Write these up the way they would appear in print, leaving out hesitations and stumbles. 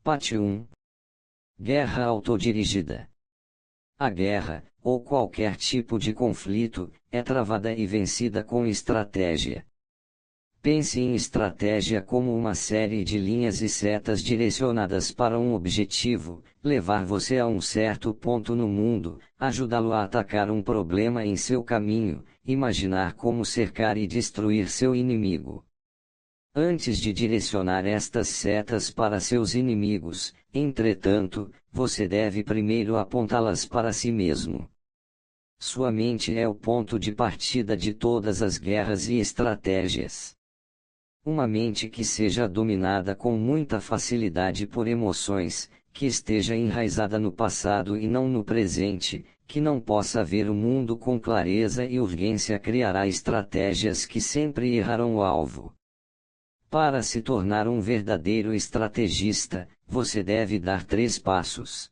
Parte 1. Guerra autodirigida. A guerra, ou qualquer tipo de conflito, é travada e vencida com estratégia. Pense em estratégia como uma série de linhas e setas direcionadas para um objetivo, levar você a um certo ponto no mundo, ajudá-lo a atacar um problema em seu caminho, imaginar como cercar e destruir seu inimigo. Antes de direcionar estas setas para seus inimigos, entretanto, você deve primeiro apontá-las para si mesmo. Sua mente é o ponto de partida de todas as guerras e estratégias. Uma mente que seja dominada com muita facilidade por emoções, que esteja enraizada no passado e não no presente, que não possa ver o mundo com clareza e urgência criará estratégias que sempre errarão o alvo. Para se tornar um verdadeiro estrategista, você deve dar 3 passos.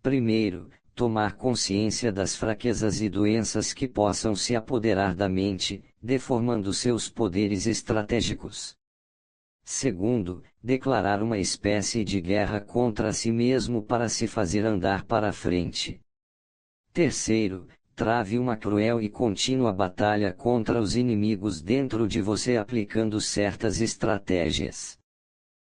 Primeiro, tomar consciência das fraquezas e doenças que possam se apoderar da mente, deformando seus poderes estratégicos. Segundo, declarar uma espécie de guerra contra si mesmo para se fazer andar para frente. Terceiro, trave uma cruel e contínua batalha contra os inimigos dentro de você aplicando certas estratégias.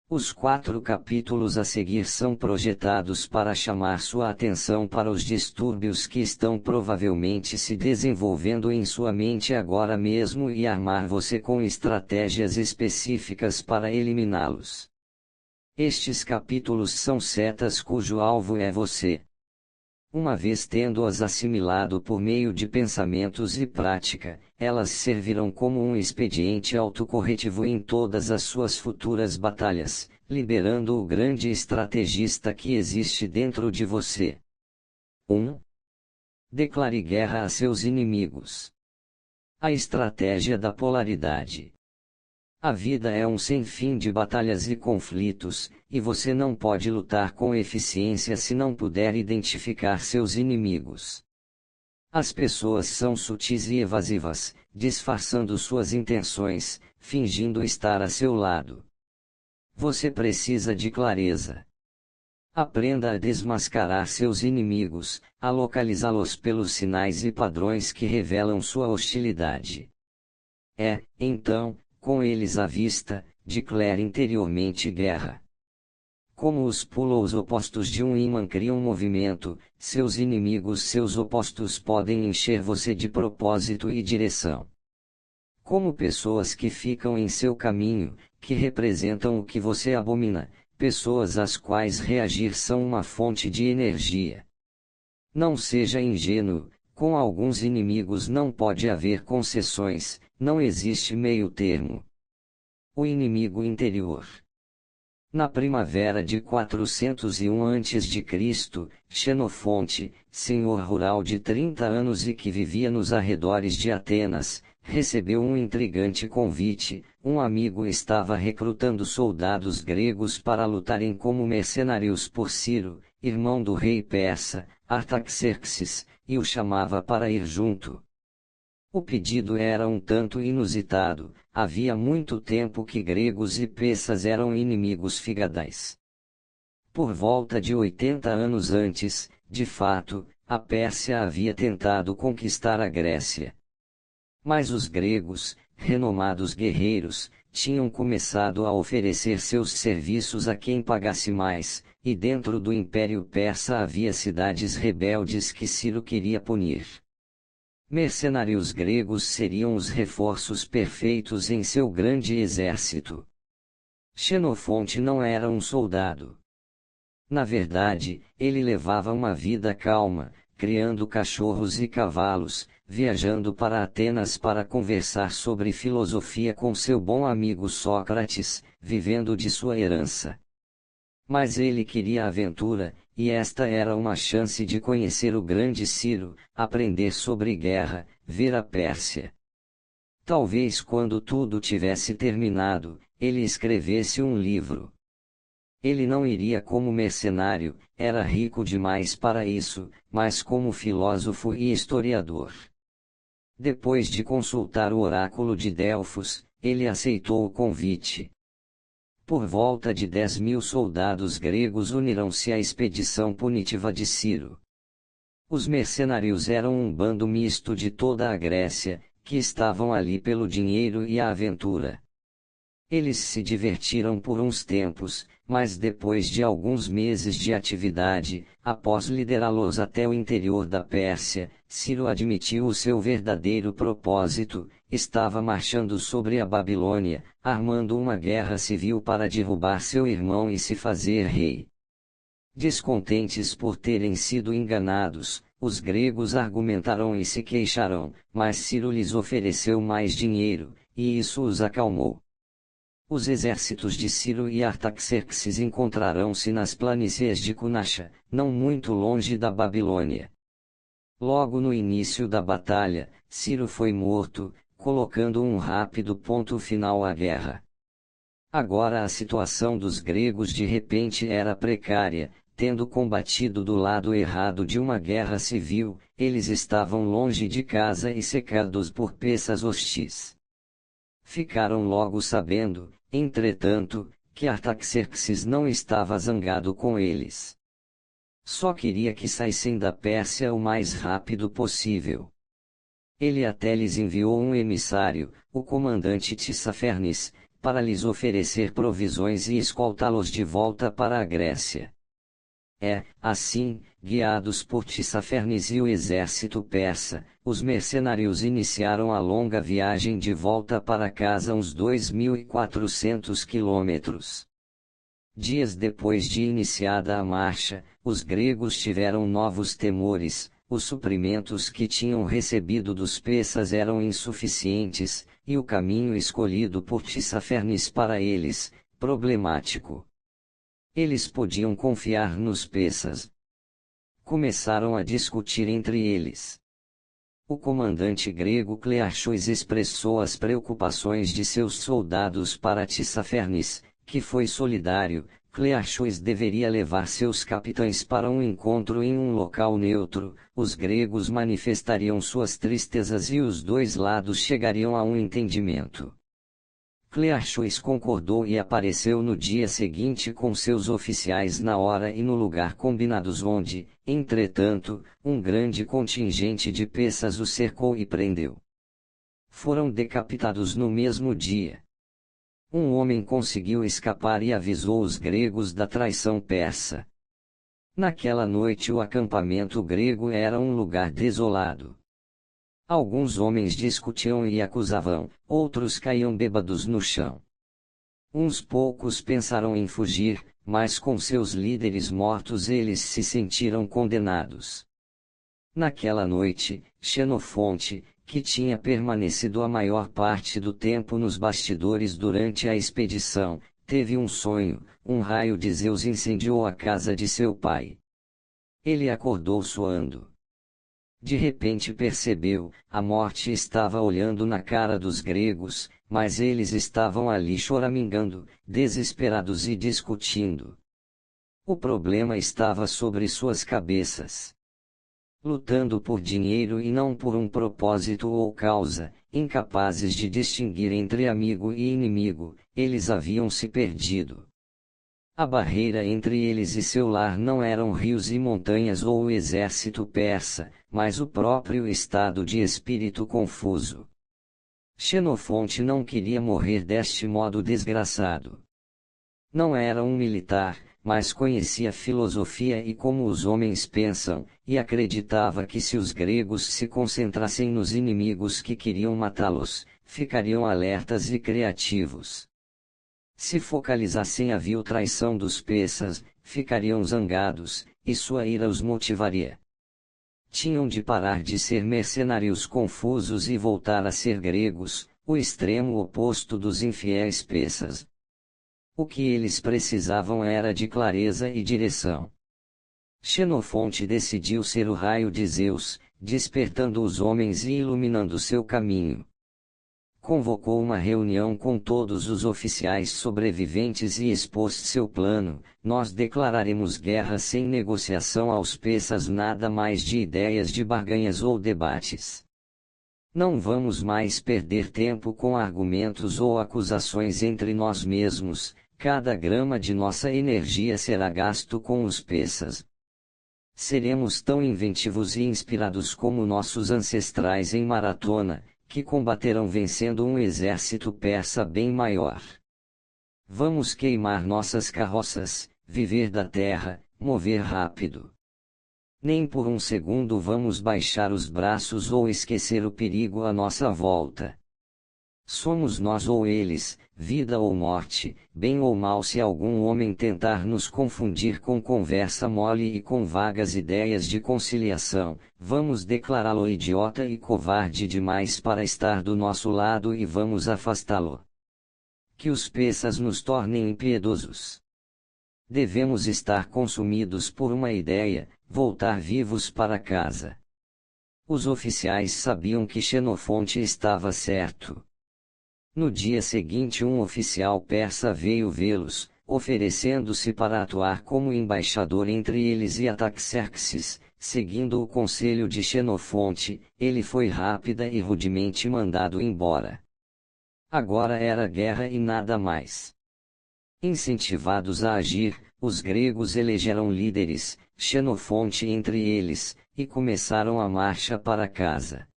Os 4 capítulos a seguir são projetados para chamar sua atenção para os distúrbios que estão provavelmente se desenvolvendo em sua mente agora mesmo e armar você com estratégias específicas para eliminá-los. Estes capítulos são setas cujo alvo é você. Uma vez tendo-as assimilado por meio de pensamentos e prática, elas servirão como um expediente autocorretivo em todas as suas futuras batalhas, liberando o grande estrategista que existe dentro de você. 1. Declare guerra a seus inimigos. A estratégia da polaridade. A vida é um sem fim de batalhas e conflitos, e você não pode lutar com eficiência se não puder identificar seus inimigos. As pessoas são sutis e evasivas, disfarçando suas intenções, fingindo estar a seu lado. Você precisa de clareza. Aprenda a desmascarar seus inimigos, a localizá-los pelos sinais e padrões que revelam sua hostilidade. Então, com eles à vista, declare interiormente guerra. Como os polos opostos de um ímã criam movimento, seus inimigos, seus opostos podem encher você de propósito e direção. Como pessoas que ficam em seu caminho, que representam o que você abomina, pessoas às quais reagir são uma fonte de energia. Não seja ingênuo, com alguns inimigos não pode haver concessões, não existe meio termo. O inimigo interior. Na primavera de 401 a.C., Xenofonte, senhor rural de 30 anos e que vivia nos arredores de Atenas, recebeu um intrigante convite. Um amigo estava recrutando soldados gregos para lutarem como mercenários por Ciro, irmão do rei persa, Artaxerxes, e o chamava para ir junto. O pedido era um tanto inusitado, havia muito tempo que gregos e persas eram inimigos figadais. Por volta de 80 anos antes, de fato, a Pérsia havia tentado conquistar a Grécia. Mas os gregos, renomados guerreiros, tinham começado a oferecer seus serviços a quem pagasse mais, e dentro do Império Persa havia cidades rebeldes que Ciro queria punir. Mercenários gregos seriam os reforços perfeitos em seu grande exército. Xenofonte não era um soldado. Na verdade, ele levava uma vida calma, criando cachorros e cavalos, viajando para Atenas para conversar sobre filosofia com seu bom amigo Sócrates, vivendo de sua herança. Mas ele queria aventura, e esta era uma chance de conhecer o grande Ciro, aprender sobre guerra, ver a Pérsia. Talvez quando tudo tivesse terminado, ele escrevesse um livro. Ele não iria como mercenário, era rico demais para isso, mas como filósofo e historiador. Depois de consultar o oráculo de Delfos, ele aceitou o convite. Por volta de 10.000 soldados gregos uniram-se à expedição punitiva de Ciro. Os mercenários eram um bando misto de toda a Grécia, que estavam ali pelo dinheiro e a aventura. Eles se divertiram por uns tempos, mas depois de alguns meses de atividade, após liderá-los até o interior da Pérsia, Ciro admitiu o seu verdadeiro propósito: estava marchando sobre a Babilônia, armando uma guerra civil para derrubar seu irmão e se fazer rei. Descontentes por terem sido enganados, os gregos argumentaram e se queixaram, mas Ciro lhes ofereceu mais dinheiro, e isso os acalmou. Os exércitos de Ciro e Artaxerxes encontrarão-se nas planícies de Cunaxa, não muito longe da Babilônia. Logo no início da batalha, Ciro foi morto, colocando um rápido ponto final à guerra. Agora a situação dos gregos de repente era precária. Tendo combatido do lado errado de uma guerra civil, eles estavam longe de casa e cercados por peças hostis. Ficaram logo sabendo, entretanto, que Artaxerxes não estava zangado com eles. Só queria que saíssem da Pérsia o mais rápido possível. Ele até lhes enviou um emissário, o comandante Tissafernes, para lhes oferecer provisões e escoltá-los de volta para a Grécia. Assim, guiados por Tissafernes e o exército persa, os mercenários iniciaram a longa viagem de volta para casa, uns 2.400 quilômetros. Dias depois de iniciada a marcha, os gregos tiveram novos temores. Os suprimentos que tinham recebido dos persas eram insuficientes, e o caminho escolhido por Tissafernes para eles, problemático. Eles podiam confiar nos persas. Começaram a discutir entre eles. O comandante grego Clearchus expressou as preocupações de seus soldados para Tissafernes, que foi solidário. Clearchus deveria levar seus capitães para um encontro em um local neutro, os gregos manifestariam suas tristezas e os dois lados chegariam a um entendimento. Clearchus concordou e apareceu no dia seguinte com seus oficiais na hora e no lugar combinados, onde, entretanto, um grande contingente de persas o cercou e prendeu. Foram decapitados no mesmo dia. Um homem conseguiu escapar e avisou os gregos da traição persa. Naquela noite o acampamento grego era um lugar desolado. Alguns homens discutiam e acusavam, outros caíam bêbados no chão. Uns poucos pensaram em fugir, mas com seus líderes mortos eles se sentiram condenados. Naquela noite, Xenofonte, que tinha permanecido a maior parte do tempo nos bastidores durante a expedição, teve um sonho: um raio de Zeus incendiou a casa de seu pai. Ele acordou suando. De repente percebeu, a morte estava olhando na cara dos gregos, mas eles estavam ali choramingando, desesperados e discutindo. O problema estava sobre suas cabeças. Lutando por dinheiro e não por um propósito ou causa, incapazes de distinguir entre amigo e inimigo, eles haviam se perdido. A barreira entre eles e seu lar não eram rios e montanhas ou o exército persa, mas o próprio estado de espírito confuso. Xenofonte não queria morrer deste modo desgraçado. Não era um militar, mas conhecia filosofia e como os homens pensam, e acreditava que se os gregos se concentrassem nos inimigos que queriam matá-los, ficariam alertas e criativos. Se focalizassem a vil traição dos persas, ficariam zangados, e sua ira os motivaria. Tinham de parar de ser mercenários confusos e voltar a ser gregos, o extremo oposto dos infiéis persas. O que eles precisavam era de clareza e direção. Xenofonte decidiu ser o raio de Zeus, despertando os homens e iluminando seu caminho. Convocou uma reunião com todos os oficiais sobreviventes e expôs seu plano: nós declararemos guerra sem negociação aos persas, nada mais de ideias de barganhas ou debates. Não vamos mais perder tempo com argumentos ou acusações entre nós mesmos, cada grama de nossa energia será gasto com os persas. Seremos tão inventivos e inspirados como nossos ancestrais em maratona, que combaterão vencendo um exército persa bem maior. Vamos queimar nossas carroças, viver da terra, mover rápido. Nem por um segundo vamos baixar os braços ou esquecer o perigo à nossa volta. Somos nós ou eles, vida ou morte, bem ou mal. Se algum homem tentar nos confundir com conversa mole e com vagas ideias de conciliação, vamos declará-lo idiota e covarde demais para estar do nosso lado e vamos afastá-lo. Que os persas nos tornem impiedosos. Devemos estar consumidos por uma ideia, voltar vivos para casa. Os oficiais sabiam que Xenofonte estava certo. No dia seguinte um oficial persa veio vê-los, oferecendo-se para atuar como embaixador entre eles e Ataxerxes. Seguindo o conselho de Xenofonte, ele foi rápida e rudemente mandado embora. Agora era guerra e nada mais. Incentivados a agir, os gregos elegeram líderes, Xenofonte entre eles, e começaram a marcha para casa.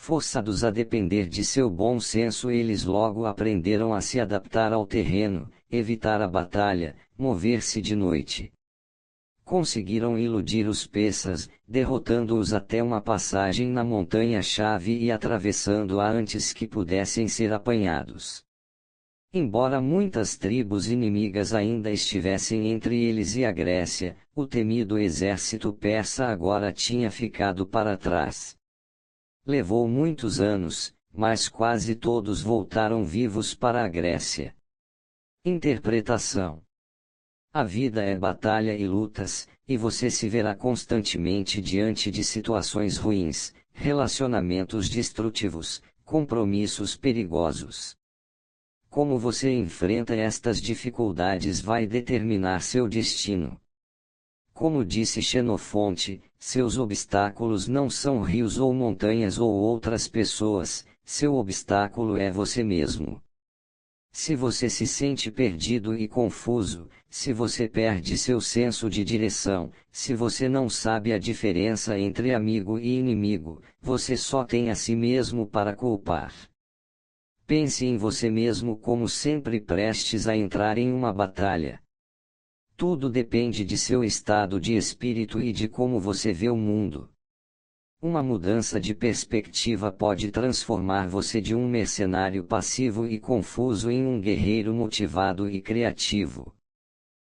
Forçados a depender de seu bom senso, eles logo aprenderam a se adaptar ao terreno, evitar a batalha, mover-se de noite. Conseguiram iludir os persas, derrotando-os até uma passagem na montanha-chave e atravessando-a antes que pudessem ser apanhados. Embora muitas tribos inimigas ainda estivessem entre eles e a Grécia, o temido exército persa agora tinha ficado para trás. Levou muitos anos, mas quase todos voltaram vivos para a Grécia. Interpretação: a vida é batalha e lutas, e você se verá constantemente diante de situações ruins, relacionamentos destrutivos, compromissos perigosos. Como você enfrenta estas dificuldades vai determinar seu destino. Como disse Xenofonte, seus obstáculos não são rios ou montanhas ou outras pessoas, seu obstáculo é você mesmo. Se você se sente perdido e confuso, se você perde seu senso de direção, se você não sabe a diferença entre amigo e inimigo, você só tem a si mesmo para culpar. Pense em você mesmo como sempre prestes a entrar em uma batalha. Tudo depende de seu estado de espírito e de como você vê o mundo. Uma mudança de perspectiva pode transformar você de um mercenário passivo e confuso em um guerreiro motivado e criativo.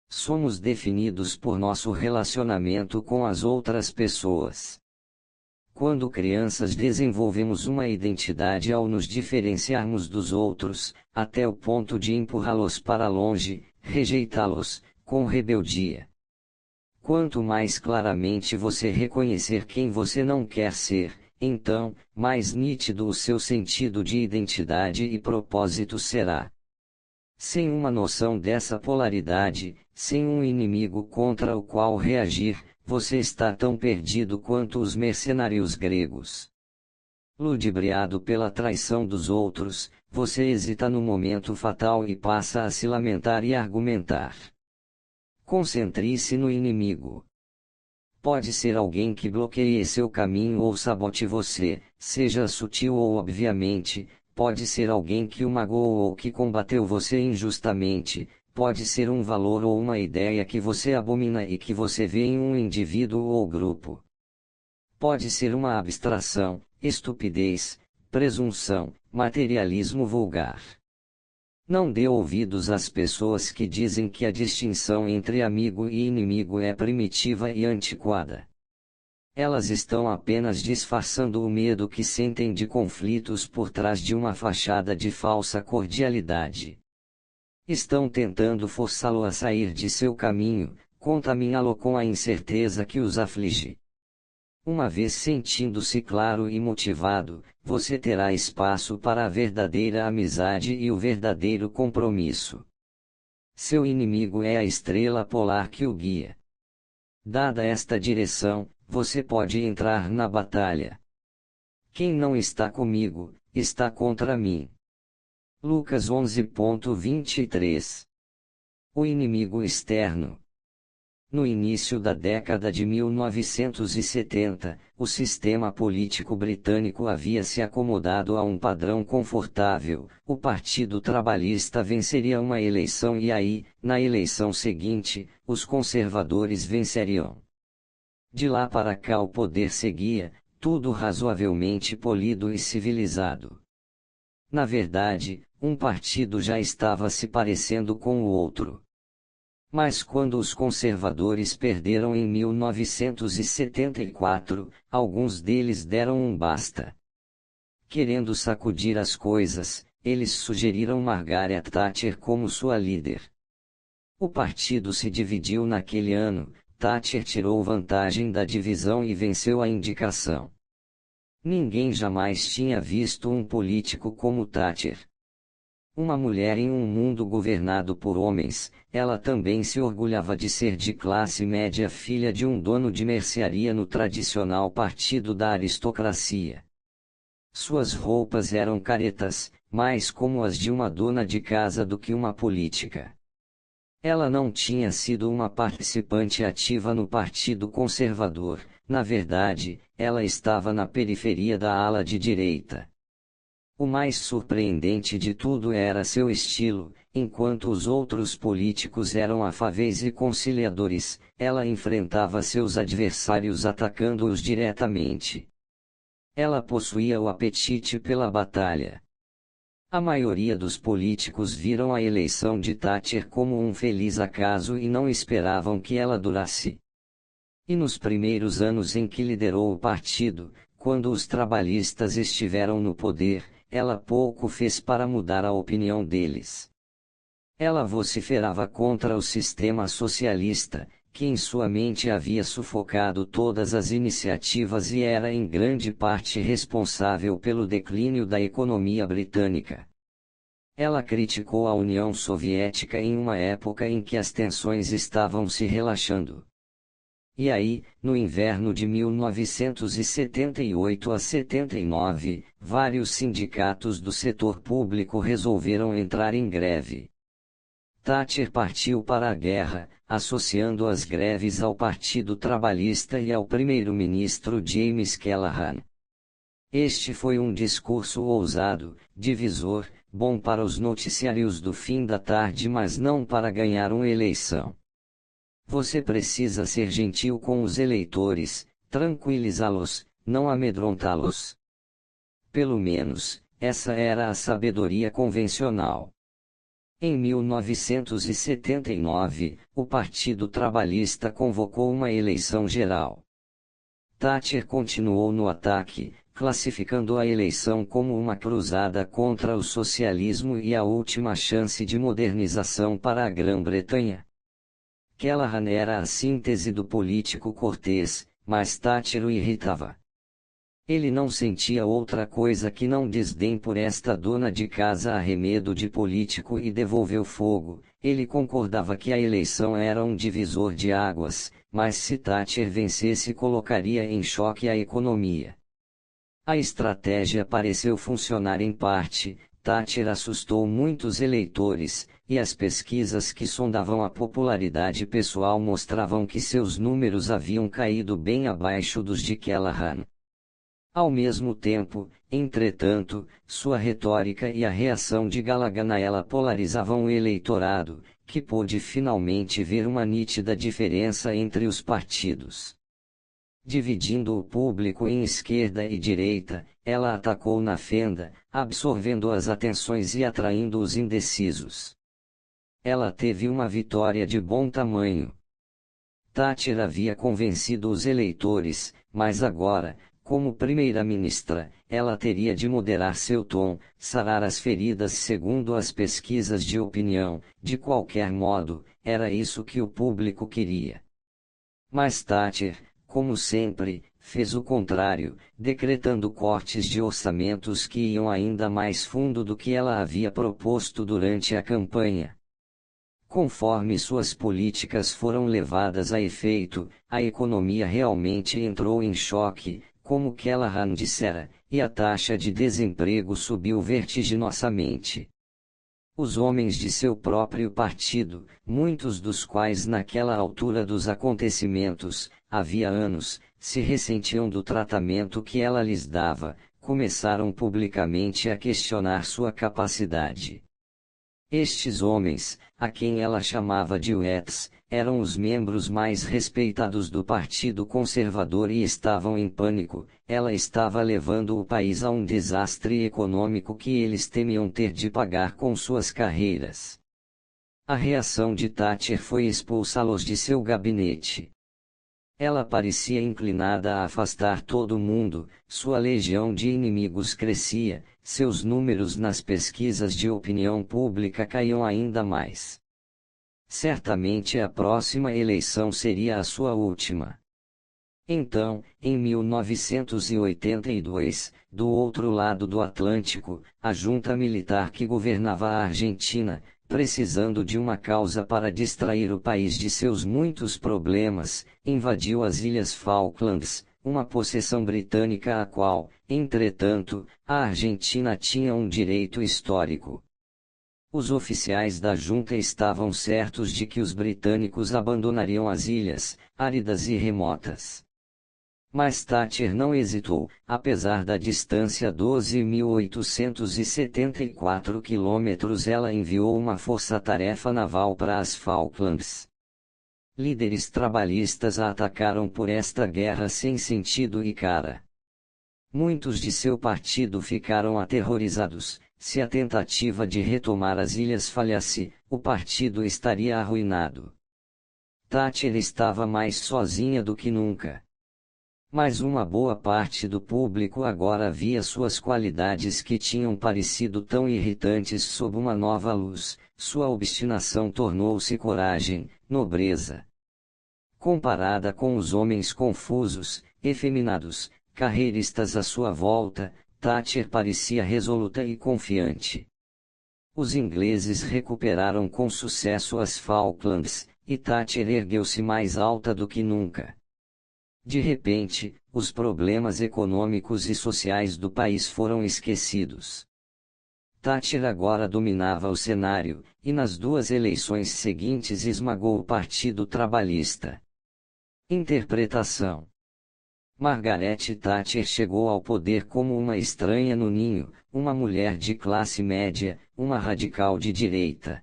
Somos definidos por nosso relacionamento com as outras pessoas. Quando crianças desenvolvemos uma identidade ao nos diferenciarmos dos outros, até o ponto de empurrá-los para longe, rejeitá-los, com rebeldia. Quanto mais claramente você reconhecer quem você não quer ser, então, mais nítido o seu sentido de identidade e propósito será. Sem uma noção dessa polaridade, sem um inimigo contra o qual reagir, você está tão perdido quanto os mercenários gregos. Ludibriado pela traição dos outros, você hesita no momento fatal e passa a se lamentar e argumentar. Concentre-se no inimigo. Pode ser alguém que bloqueie seu caminho ou sabote você, seja sutil ou obviamente, pode ser alguém que o magoou ou que combateu você injustamente, pode ser um valor ou uma ideia que você abomina e que você vê em um indivíduo ou grupo. Pode ser uma abstração, estupidez, presunção, materialismo vulgar. Não dê ouvidos às pessoas que dizem que a distinção entre amigo e inimigo é primitiva e antiquada. Elas estão apenas disfarçando o medo que sentem de conflitos por trás de uma fachada de falsa cordialidade. Estão tentando forçá-lo a sair de seu caminho, contaminá-lo com a incerteza que os aflige. Uma vez sentindo-se claro e motivado, você terá espaço para a verdadeira amizade e o verdadeiro compromisso. Seu inimigo é a estrela polar que o guia. Dada esta direção, você pode entrar na batalha. Quem não está comigo, está contra mim. Lucas 11:23 O inimigo externo. No início da década de 1970, o sistema político britânico havia se acomodado a um padrão confortável. O Partido Trabalhista venceria uma eleição e aí, na eleição seguinte, os conservadores venceriam. De lá para cá o poder seguia, tudo razoavelmente polido e civilizado. Na verdade, um partido já estava se parecendo com o outro. Mas quando os conservadores perderam em 1974, alguns deles deram um basta. Querendo sacudir as coisas, eles sugeriram Margaret Thatcher como sua líder. O partido se dividiu naquele ano, Thatcher tirou vantagem da divisão e venceu a indicação. Ninguém jamais tinha visto um político como Thatcher. Uma mulher em um mundo governado por homens, ela também se orgulhava de ser de classe média, filha de um dono de mercearia no tradicional partido da aristocracia. Suas roupas eram caretas, mais como as de uma dona de casa do que uma política. Ela não tinha sido uma participante ativa no Partido Conservador, na verdade, ela estava na periferia da ala de direita. O mais surpreendente de tudo era seu estilo. Enquanto os outros políticos eram afáveis e conciliadores, ela enfrentava seus adversários atacando-os diretamente. Ela possuía o apetite pela batalha. A maioria dos políticos viram a eleição de Thatcher como um feliz acaso e não esperavam que ela durasse. E nos primeiros anos em que liderou o partido, quando os trabalhistas estiveram no poder, ela pouco fez para mudar a opinião deles. Ela vociferava contra o sistema socialista, que em sua mente havia sufocado todas as iniciativas e era em grande parte responsável pelo declínio da economia britânica. Ela criticou a União Soviética em uma época em que as tensões estavam se relaxando. E aí, no inverno de 1978 a 79, vários sindicatos do setor público resolveram entrar em greve. Thatcher partiu para a guerra, associando as greves ao Partido Trabalhista e ao primeiro-ministro James Callaghan. Este foi um discurso ousado, divisor, bom para os noticiários do fim da tarde, mas não para ganhar uma eleição. Você precisa ser gentil com os eleitores, tranquilizá-los, não amedrontá-los. Pelo menos, essa era a sabedoria convencional. Em 1979, o Partido Trabalhista convocou uma eleição geral. Thatcher continuou no ataque, classificando a eleição como uma cruzada contra o socialismo e a última chance de modernização para a Grã-Bretanha. Callaghan era a síntese do político cortês, mas Thatcher o irritava. Ele não sentia outra coisa que não desdém por esta dona de casa arremedo de político e devolveu fogo. Ele concordava que a eleição era um divisor de águas, mas se Thatcher vencesse colocaria em choque a economia. A estratégia pareceu funcionar em parte. Thatcher assustou muitos eleitores, e as pesquisas que sondavam a popularidade pessoal mostravam que seus números haviam caído bem abaixo dos de Callaghan. Ao mesmo tempo, entretanto, sua retórica e a reação de Callaghan a ela polarizavam o eleitorado, que pôde finalmente ver uma nítida diferença entre os partidos. Dividindo o público em esquerda e direita, ela atacou na fenda, absorvendo as atenções e atraindo os indecisos. Ela teve uma vitória de bom tamanho. Thatcher havia convencido os eleitores, mas agora, como primeira-ministra, ela teria de moderar seu tom, sarar as feridas segundo as pesquisas de opinião. De qualquer modo, era isso que o público queria. Mas Thatcher, como sempre, fez o contrário, decretando cortes de orçamentos que iam ainda mais fundo do que ela havia proposto durante a campanha. Conforme suas políticas foram levadas a efeito, a economia realmente entrou em choque, como Callaghan dissera, e a taxa de desemprego subiu vertiginosamente. Os homens de seu próprio partido, muitos dos quais naquela altura dos acontecimentos, havia anos, se ressentiam do tratamento que ela lhes dava, começaram publicamente a questionar sua capacidade. Estes homens, a quem ela chamava de Wets, eram os membros mais respeitados do Partido Conservador e estavam em pânico. Ela estava levando o país a um desastre econômico que eles temiam ter de pagar com suas carreiras. A reação de Thatcher foi expulsá-los de seu gabinete. Ela parecia inclinada a afastar todo mundo, sua legião de inimigos crescia, seus números nas pesquisas de opinião pública caíam ainda mais. Certamente a próxima eleição seria a sua última. Então, em 1982, do outro lado do Atlântico, a junta militar que governava a Argentina, precisando de uma causa para distrair o país de seus muitos problemas, invadiu as Ilhas Falklands, uma possessão britânica à qual, entretanto, a Argentina tinha um direito histórico. Os oficiais da junta estavam certos de que os britânicos abandonariam as ilhas, áridas e remotas. Mas Thatcher não hesitou, apesar da distância 12.874 quilômetros, ela enviou uma força-tarefa naval para as Falklands. Líderes trabalhistas a atacaram por esta guerra sem sentido e cara. Muitos de seu partido ficaram aterrorizados. Se a tentativa de retomar as ilhas falhasse, o partido estaria arruinado. Thatcher estava mais sozinha do que nunca. Mas uma boa parte do público agora via suas qualidades que tinham parecido tão irritantes sob uma nova luz. Sua obstinação tornou-se coragem, nobreza. Comparada com os homens confusos, efeminados, carreiristas à sua volta, Thatcher parecia resoluta e confiante. Os ingleses recuperaram com sucesso as Falklands, e Thatcher ergueu-se mais alta do que nunca. De repente, os problemas econômicos e sociais do país foram esquecidos. Thatcher agora dominava o cenário, e nas duas eleições seguintes esmagou o Partido Trabalhista. Interpretação: Margaret Thatcher chegou ao poder como uma estranha no ninho, uma mulher de classe média, uma radical de direita.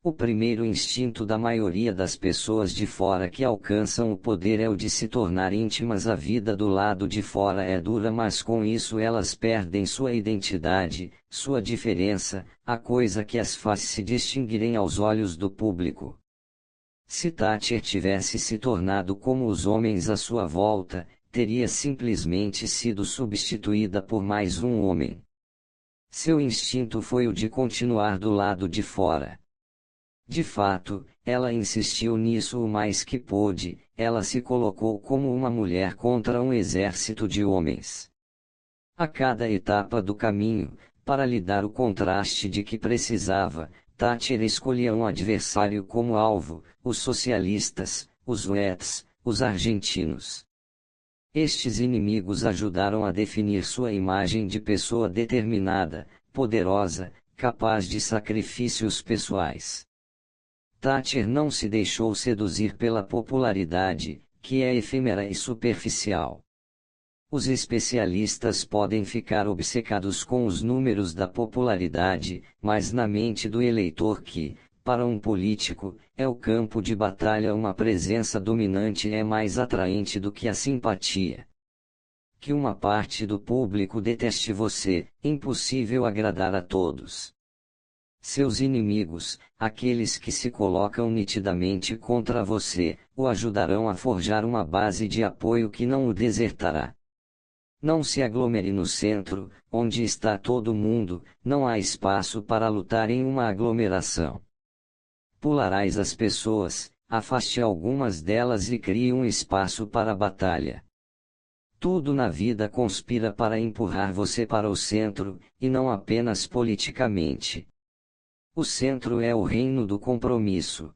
O primeiro instinto da maioria das pessoas de fora que alcançam o poder é o de se tornar íntimas. A vida do lado de fora é dura, mas com isso elas perdem sua identidade, sua diferença, a coisa que as faz se distinguirem aos olhos do público. Se Thatcher tivesse se tornado como os homens à sua volta, teria simplesmente sido substituída por mais um homem. Seu instinto foi o de continuar do lado de fora. De fato, ela insistiu nisso o mais que pôde. Ela se colocou como uma mulher contra um exército de homens. A cada etapa do caminho, para lhe dar o contraste de que precisava, Thatcher escolhia um adversário como alvo: os socialistas, os Wets, os argentinos. Estes inimigos ajudaram a definir sua imagem de pessoa determinada, poderosa, capaz de sacrifícios pessoais. Thatcher não se deixou seduzir pela popularidade, que é efêmera e superficial. Os especialistas podem ficar obcecados com os números da popularidade, mas na mente do eleitor que, para um político, é o campo de batalha, uma presença dominante é mais atraente do que a simpatia. Que uma parte do público deteste você, impossível agradar a todos. Seus inimigos, aqueles que se colocam nitidamente contra você, o ajudarão a forjar uma base de apoio que não o desertará. Não se aglomere no centro, onde está todo mundo, não há espaço para lutar em uma aglomeração. Pularás as pessoas, afaste algumas delas e crie um espaço para a batalha. Tudo na vida conspira para empurrar você para o centro, e não apenas politicamente. O centro é o reino do compromisso.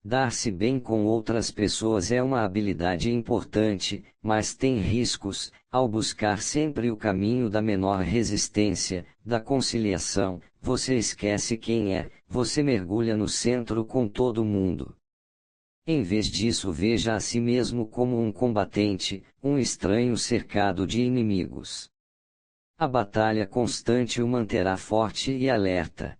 Dar-se bem com outras pessoas é uma habilidade importante, mas tem riscos. Ao buscar sempre o caminho da menor resistência, da conciliação, você esquece quem é, você mergulha no centro com todo mundo. Em vez disso, veja a si mesmo como um combatente, um estranho cercado de inimigos. A batalha constante o manterá forte e alerta.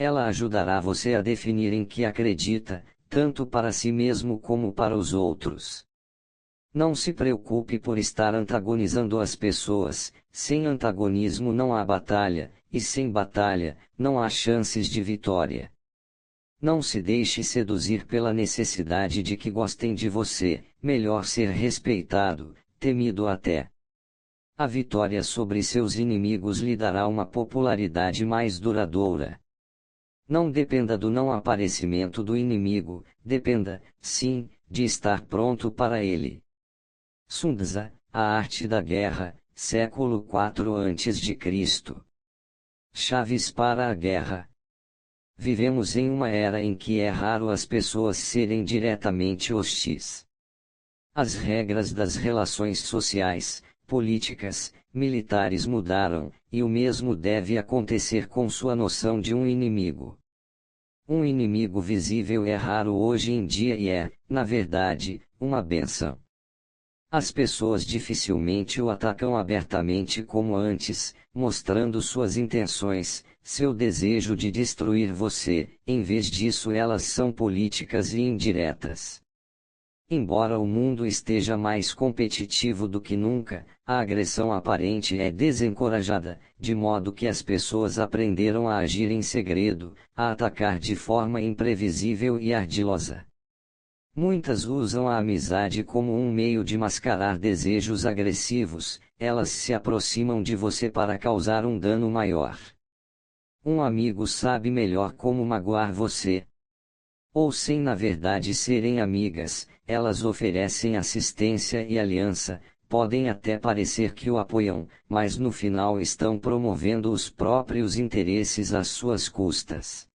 Ela ajudará você a definir em que acredita, tanto para si mesmo como para os outros. Não se preocupe por estar antagonizando as pessoas, sem antagonismo não há batalha, e sem batalha, não há chances de vitória. Não se deixe seduzir pela necessidade de que gostem de você, melhor ser respeitado, temido até. A vitória sobre seus inimigos lhe dará uma popularidade mais duradoura. Não dependa do não aparecimento do inimigo, dependa, sim, de estar pronto para ele. Sun Tzu, A Arte da Guerra, século IV a.C. Chaves para a guerra. Vivemos em uma era em que é raro as pessoas serem diretamente hostis. As regras das relações sociais, políticas, militares mudaram, e o mesmo deve acontecer com sua noção de um inimigo. Um inimigo visível é raro hoje em dia e é, na verdade, uma bênção. As pessoas dificilmente o atacam abertamente como antes, mostrando suas intenções, seu desejo de destruir você. Em vez disso, elas são políticas e indiretas. Embora o mundo esteja mais competitivo do que nunca, a agressão aparente é desencorajada, de modo que as pessoas aprenderam a agir em segredo, a atacar de forma imprevisível e ardilosa. Muitas usam a amizade como um meio de mascarar desejos agressivos, elas se aproximam de você para causar um dano maior. Um amigo sabe melhor como magoar você. Ou sem na verdade serem amigas, elas oferecem assistência e aliança, podem até parecer que o apoiam, mas no final estão promovendo os próprios interesses às suas custas.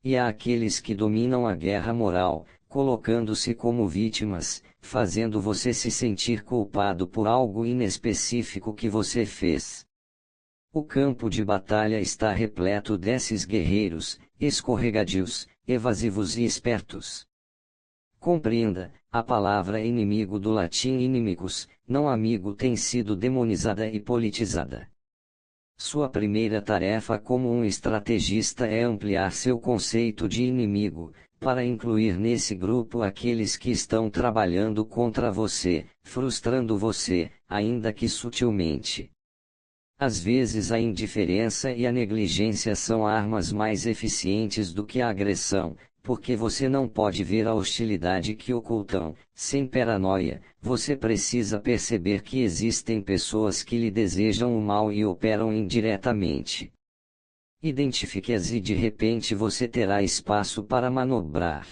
E há aqueles que dominam a guerra moral, colocando-se como vítimas, fazendo você se sentir culpado por algo inespecífico que você fez. O campo de batalha está repleto desses guerreiros, escorregadios, evasivos e espertos. Compreenda, a palavra inimigo do latim inimicus, não amigo, tem sido demonizada e politizada. Sua primeira tarefa como um estrategista é ampliar seu conceito de inimigo, para incluir nesse grupo aqueles que estão trabalhando contra você, frustrando você, ainda que sutilmente. Às vezes a indiferença e a negligência são armas mais eficientes do que a agressão, porque você não pode ver a hostilidade que ocultam. Sem paranoia, você precisa perceber que existem pessoas que lhe desejam o mal e operam indiretamente. Identifique-as e de repente você terá espaço para manobrar.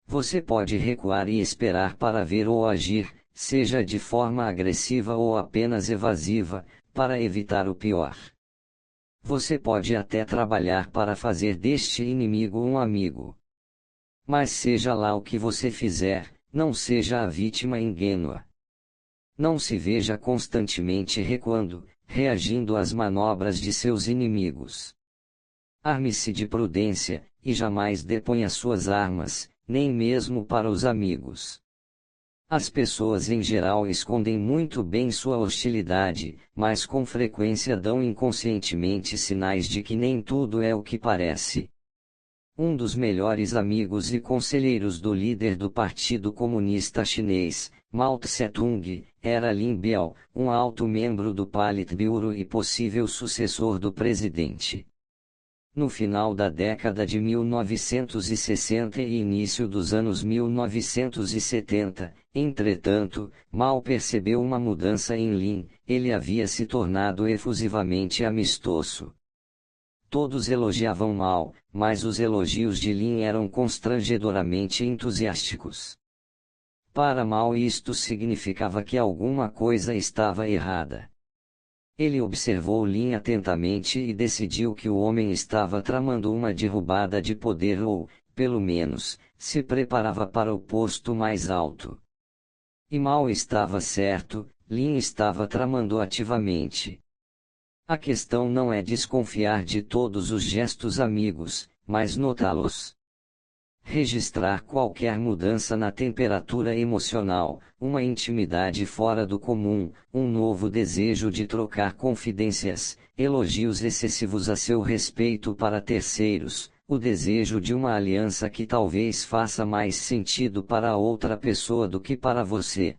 Você pode recuar e esperar para ver ou agir, seja de forma agressiva ou apenas evasiva, para evitar o pior. Você pode até trabalhar para fazer deste inimigo um amigo. Mas seja lá o que você fizer, não seja a vítima ingênua. Não se veja constantemente recuando, reagindo às manobras de seus inimigos. Arme-se de prudência, e jamais deponha suas armas, nem mesmo para os amigos. As pessoas em geral escondem muito bem sua hostilidade, mas com frequência dão inconscientemente sinais de que nem tudo é o que parece. Um dos melhores amigos e conselheiros do líder do Partido Comunista Chinês, Mao Tse-tung, era Lin Biao, um alto membro do Politburo e possível sucessor do presidente. No final da década de 1960 e início dos anos 1970, entretanto, Mao percebeu uma mudança em Lin, ele havia se tornado efusivamente amistoso. Todos elogiavam Mao, mas os elogios de Lin eram constrangedoramente entusiásticos. Para Mao isto significava que alguma coisa estava errada. Ele observou Lin atentamente e decidiu que o homem estava tramando uma derrubada de poder ou, pelo menos, se preparava para o posto mais alto. E mal estava certo, Lin estava tramando ativamente. A questão não é desconfiar de todos os gestos amigos, mas notá-los. Registrar qualquer mudança na temperatura emocional, uma intimidade fora do comum, um novo desejo de trocar confidências, elogios excessivos a seu respeito para terceiros, o desejo de uma aliança que talvez faça mais sentido para a outra pessoa do que para você.